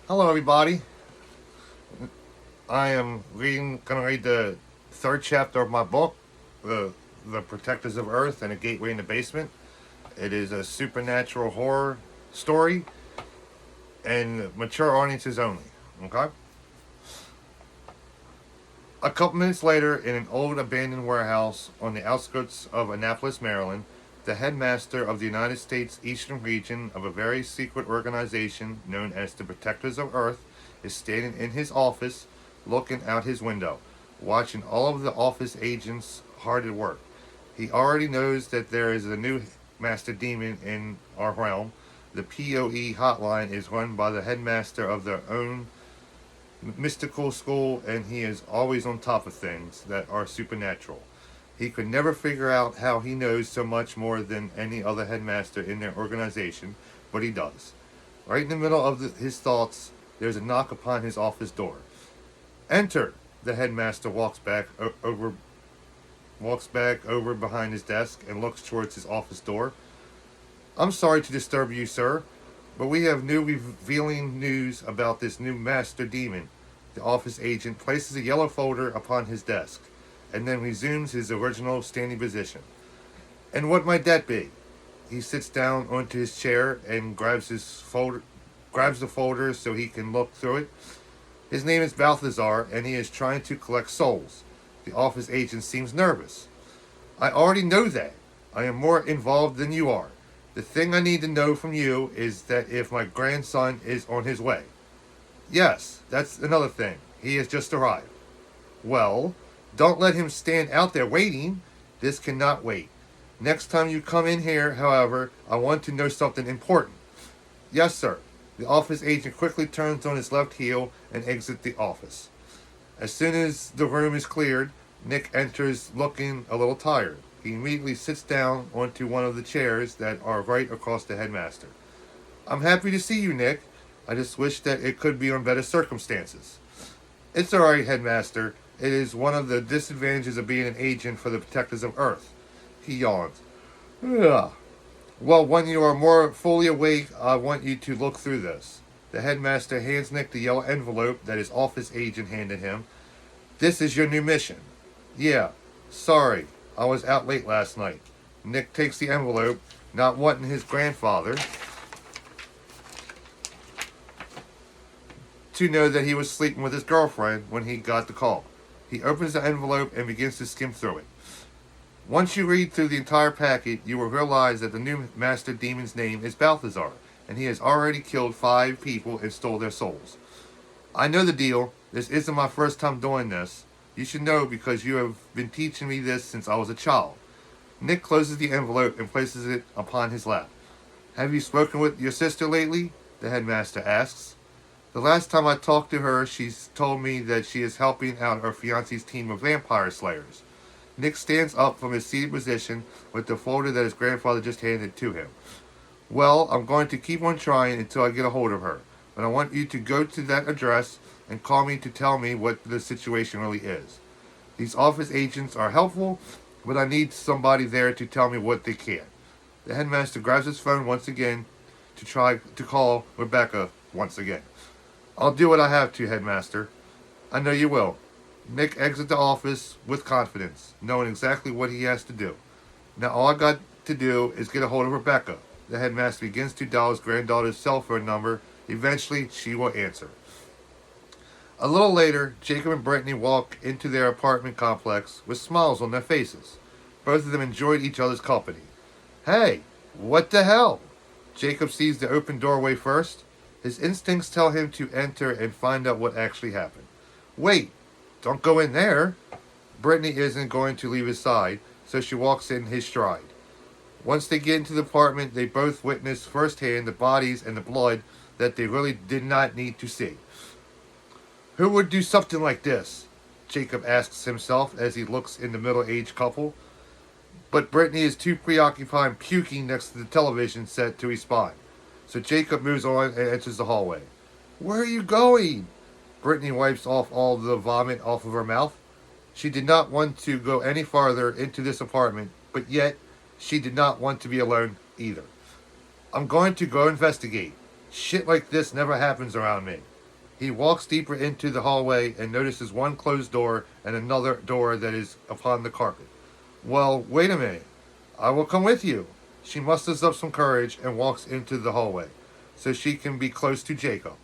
Hello, everybody. I am gonna read the third chapter of my book, the the Protectors of Earth and a Gateway in the Basement. It is a supernatural horror story and mature audiences only. Okay. A couple minutes later, in an old abandoned warehouse on the outskirts of Annapolis, Maryland, the headmaster of the United States Eastern Region of a very secret organization known as the Protectors of Earth is standing in his office, looking out his window, watching all of the office agents hard at work. He already knows that there is a new master demon in our realm. The p.o.e hotline is run by the headmaster of their own mystical school, and he is always on top of things that are supernatural. He could never figure out how he knows so much more than any other headmaster in their organization, but he does. Right in the middle of his thoughts, there's a knock upon his office door. Enter! The headmaster walks back over behind his desk and looks towards his office door. I'm sorry to disturb you, sir, but we have new revealing news about this new master demon. The office agent places a yellow folder upon his desk and then resumes his original standing position. And what might that be? He sits down onto his chair and grabs the folder so he can look through it. His name is Balthazar, and he is trying to collect souls. The office agent seems nervous. I already know that. I am more involved than you are. The thing I need to know from you is that if my grandson is on his way. Yes, that's another thing. He has just arrived. Well, don't let him stand out there waiting. This cannot wait. Next time you come in here, however, I want to know something important. Yes, sir. The office agent quickly turns on his left heel and exits the office. As soon as the room is cleared, Nick enters looking a little tired. He immediately sits down onto one of the chairs that are right across the headmaster. I'm happy to see you, Nick. I just wish that it could be on better circumstances. It's alright, headmaster. It is one of the disadvantages of being an agent for the Protectors of Earth. He yawns. Ugh. Well, when you are more fully awake, I want you to look through this. The headmaster hands Nick the yellow envelope that his office agent handed him. This is your new mission. Yeah, sorry, I was out late last night. Nick takes the envelope, not wanting his grandfather to know that he was sleeping with his girlfriend when he got the call. He opens the envelope and begins to skim through it. Once you read through the entire packet, you will realize that the new master demon's name is Balthazar, and he has already killed 5 people and stole their souls. I know the deal. This isn't my first time doing this. You should know because you have been teaching me this since I was a child. Nick closes the envelope and places it upon his lap. Have you spoken with your sister lately? The headmaster asks. The last time I talked to her, she's told me that she is helping out her fiance's team of vampire slayers. Nick stands up from his seated position with the folder that his grandfather just handed to him. Well, I'm going to keep on trying until I get a hold of her, but I want you to go to that address and call me to tell me what the situation really is. These office agents are helpful, but I need somebody there to tell me what they can. The headmaster grabs his phone once again to try to call Rebecca once again. I'll do what I have to, headmaster. I know you will. Nick exits the office with confidence, knowing exactly what he has to do. Now all I got to do is get a hold of Rebecca. The headmaster begins to dial his granddaughter's cell phone number. Eventually, she will answer. A little later, Jacob and Brittany walk into their apartment complex with smiles on their faces. Both of them enjoyed each other's company. Hey, what the hell? Jacob sees the open doorway first. His instincts tell him to enter and find out what actually happened. Wait, don't go in there. Brittany isn't going to leave his side, so she walks in his stride. Once they get into the apartment, they both witness firsthand the bodies and the blood that they really did not need to see. Who would do something like this? Jacob asks himself as he looks in the middle-aged couple. But Brittany is too preoccupied puking next to the television set to respond. So Jacob moves on and enters the hallway. Where are you going? Brittany wipes off all the vomit off of her mouth. She did not want to go any farther into this apartment, but yet she did not want to be alone either. I'm going to go investigate. Shit like this never happens around me. He walks deeper into the hallway and notices one closed door and another door that is upon the carpet. Well, wait a minute. I will come with you. She musters up some courage and walks into the hallway so she can be close to Jacob.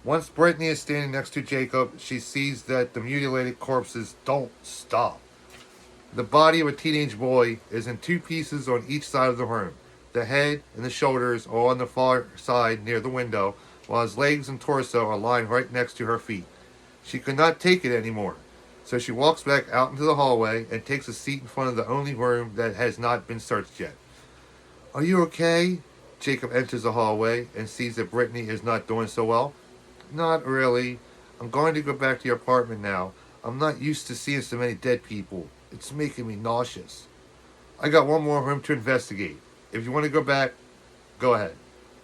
Once Brittany is standing next to Jacob, she sees that the mutilated corpses don't stop. The body of a teenage boy is in two pieces on each side of the room. The head and the shoulders are on the far side near the window, while his legs and torso are lying right next to her feet. She could not take it anymore, so she walks back out into the hallway and takes a seat in front of the only room that has not been searched yet. Are you okay? Jacob enters the hallway and sees that Brittany is not doing so well. Not really. I'm going to go back to your apartment now. I'm not used to seeing so many dead people. It's making me nauseous. I got one more room to investigate. If you want to go back, go ahead.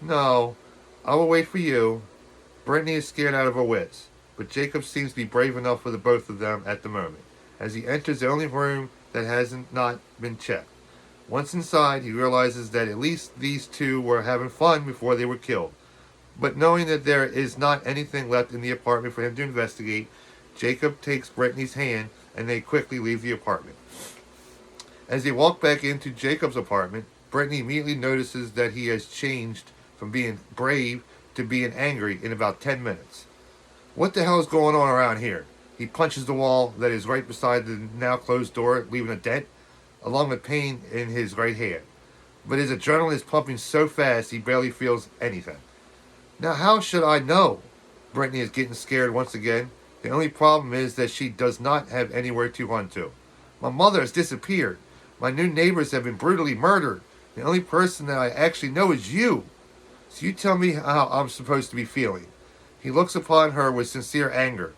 No, I will wait for you. Brittany is scared out of her wits, but Jacob seems to be brave enough for the both of them at the moment, as he enters the only room that hasn't not been checked. Once inside, he realizes that at least these two were having fun before they were killed. But knowing that there is not anything left in the apartment for him to investigate, Jacob takes Brittany's hand and they quickly leave the apartment. As they walk back into Jacob's apartment, Brittany immediately notices that he has changed from being brave to being angry in about 10 minutes. What the hell is going on around here? He punches the wall that is right beside the now closed door, leaving a dent, along with pain in his right hand. But his adrenaline is pumping so fast he barely feels anything. Now how should I know? Brittany is getting scared once again. The only problem is that she does not have anywhere to run to. My mother has disappeared. My new neighbors have been brutally murdered. The only person that I actually know is you. So you tell me how I'm supposed to be feeling. He looks upon her with sincere anger.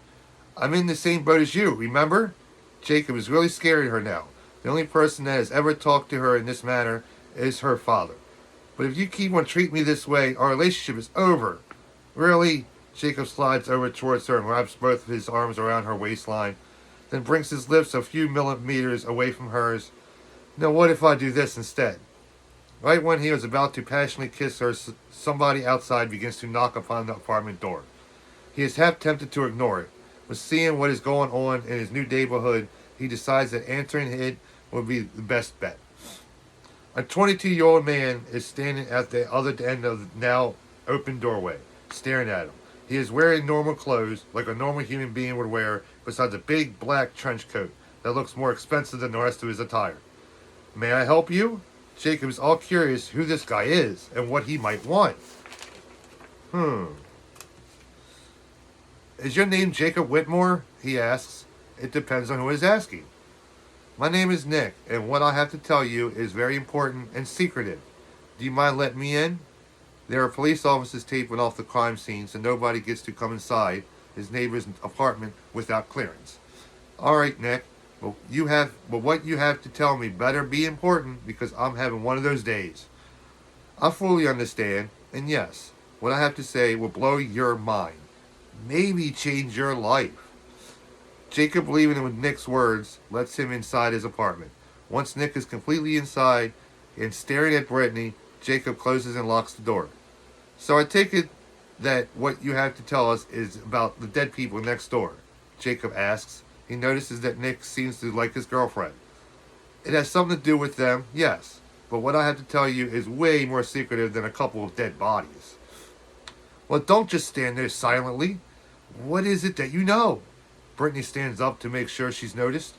I'm in the same boat as you, remember? Jacob is really scared of her now. The only person that has ever talked to her in this manner is her father. But if you keep on treating me this way, our relationship is over. Really? Jacob slides over towards her and wraps both of his arms around her waistline, then brings his lips a few millimeters away from hers. Now what if I do this instead? Right when he was about to passionately kiss her, somebody outside begins to knock upon the apartment door. He is half tempted to ignore it, but seeing what is going on in his new neighborhood, he decides that answering it would be the best bet. A 22-year-old man is standing at the other end of the now open doorway, staring at him. He is wearing normal clothes, like a normal human being would wear, besides a big black trench coat that looks more expensive than the rest of his attire. May I help you? Jacob is all curious who this guy is and what he might want. Is your name Jacob Whitmore? He asks. It depends on who is asking. My name is Nick, and what I have to tell you is very important and secretive. Do you mind letting me in? There are police officers taping off the crime scene, so nobody gets to come inside his neighbor's apartment without clearance. All right, Nick. But what you have to tell me better be important, because I'm having one of those days. I fully understand, and yes, what I have to say will blow your mind. Maybe change your life. Jacob, believing with Nick's words, lets him inside his apartment. Once Nick is completely inside and staring at Brittany, Jacob closes and locks the door. So I take it that what you have to tell us is about the dead people next door, Jacob asks. He notices that Nick seems to like his girlfriend. It has something to do with them, yes, but what I have to tell you is way more secretive than a couple of dead bodies. Well, don't just stand there silently. What is it that you know? Brittany stands up to make sure she's noticed.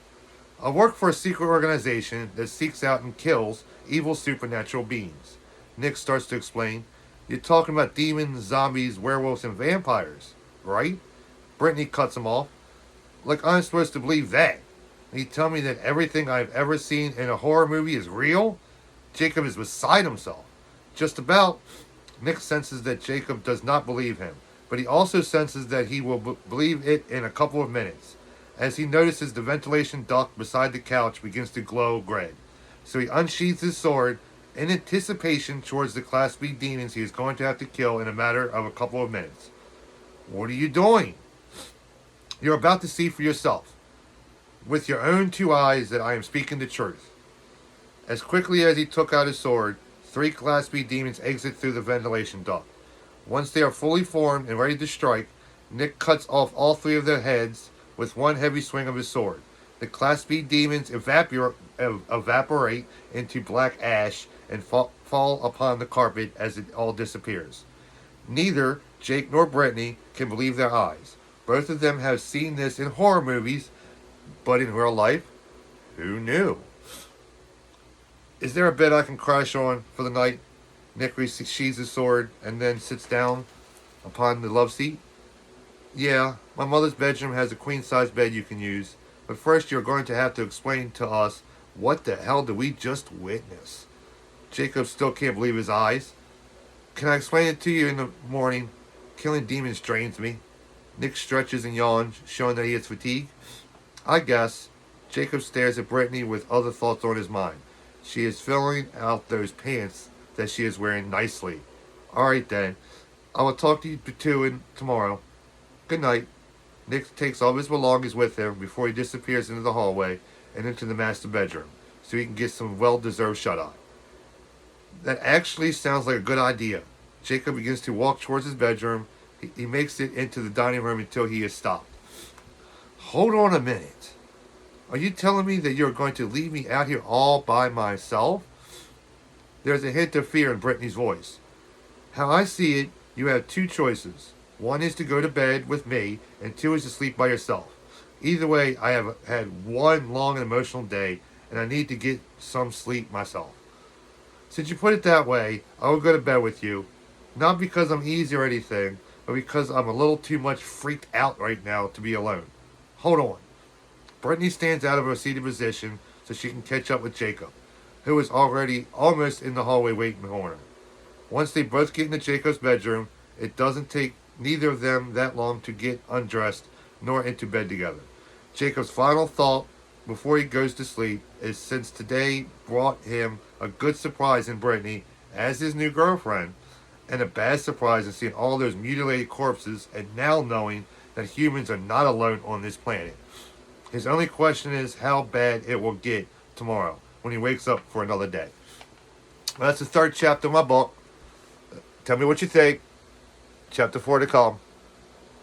I work for a secret organization that seeks out and kills evil supernatural beings. Nick starts to explain. You're talking about demons, zombies, werewolves, and vampires, right? Brittany cuts him off. Like I'm supposed to believe that. And you tell me that everything I've ever seen in a horror movie is real? Jacob is beside himself. Just about. Nick senses that Jacob does not believe him, but he also senses that he will believe it in a couple of minutes, as he notices the ventilation duct beside the couch begins to glow red. So he unsheathes his sword in anticipation towards the Class B demons he is going to have to kill in a matter of a couple of minutes. What are you doing? You're about to see for yourself, with your own two eyes, that I am speaking the truth. As quickly as he took out his sword, 3 Class B demons exit through the ventilation duct. Once they are fully formed and ready to strike, Nick cuts off all three of their heads with one heavy swing of his sword. The Class B demons evaporate into black ash and fall upon the carpet as it all disappears. Neither Jake nor Brittany can believe their eyes. Both of them have seen this in horror movies, but in real life, who knew? Is there a bed I can crash on for the night? Nick sheathes his sword and then sits down upon the love seat. Yeah, my mother's bedroom has a queen-size bed you can use, but first you're going to have to explain to us what the hell did we just witness? Jacob still can't believe his eyes. Can I explain it to you in the morning? Killing demons drains me. Nick stretches and yawns, showing that he is fatigued. I guess. Jacob stares at Brittany with other thoughts on his mind. She is filling out those pants that she is wearing nicely. Alright then. I will talk to you two tomorrow. Good night. Nick takes all his belongings with him before he disappears into the hallway and into the master bedroom, so he can get some well-deserved shut-eye. That actually sounds like a good idea. Jacob begins to walk towards his bedroom. He makes it into the dining room until he is stopped. Hold on a minute. Are you telling me that you're going to leave me out here all by myself? There's a hint of fear in Brittany's voice. How I see it, you have two choices. One is to go to bed with me, and two is to sleep by yourself. Either way, I have had one long and emotional day, and I need to get some sleep myself. Since you put it that way, I will go to bed with you. Not because I'm easy or anything, but because I'm a little too much freaked out right now to be alone. Hold on. Brittany stands out of her seated position so she can catch up with Jacob, who is already almost in the hallway waiting for her. Once they both get into Jacob's bedroom, it doesn't take neither of them that long to get undressed nor into bed together. Jacob's final thought before he goes to sleep is, since today brought him a good surprise in Brittany as his new girlfriend, and a bad surprise in seeing all those mutilated corpses, and now knowing that humans are not alone on this planet. His only question is how bad it will get tomorrow when he wakes up for another day. Well, that's the third chapter of my book. Tell me what you think. Chapter 4 to come.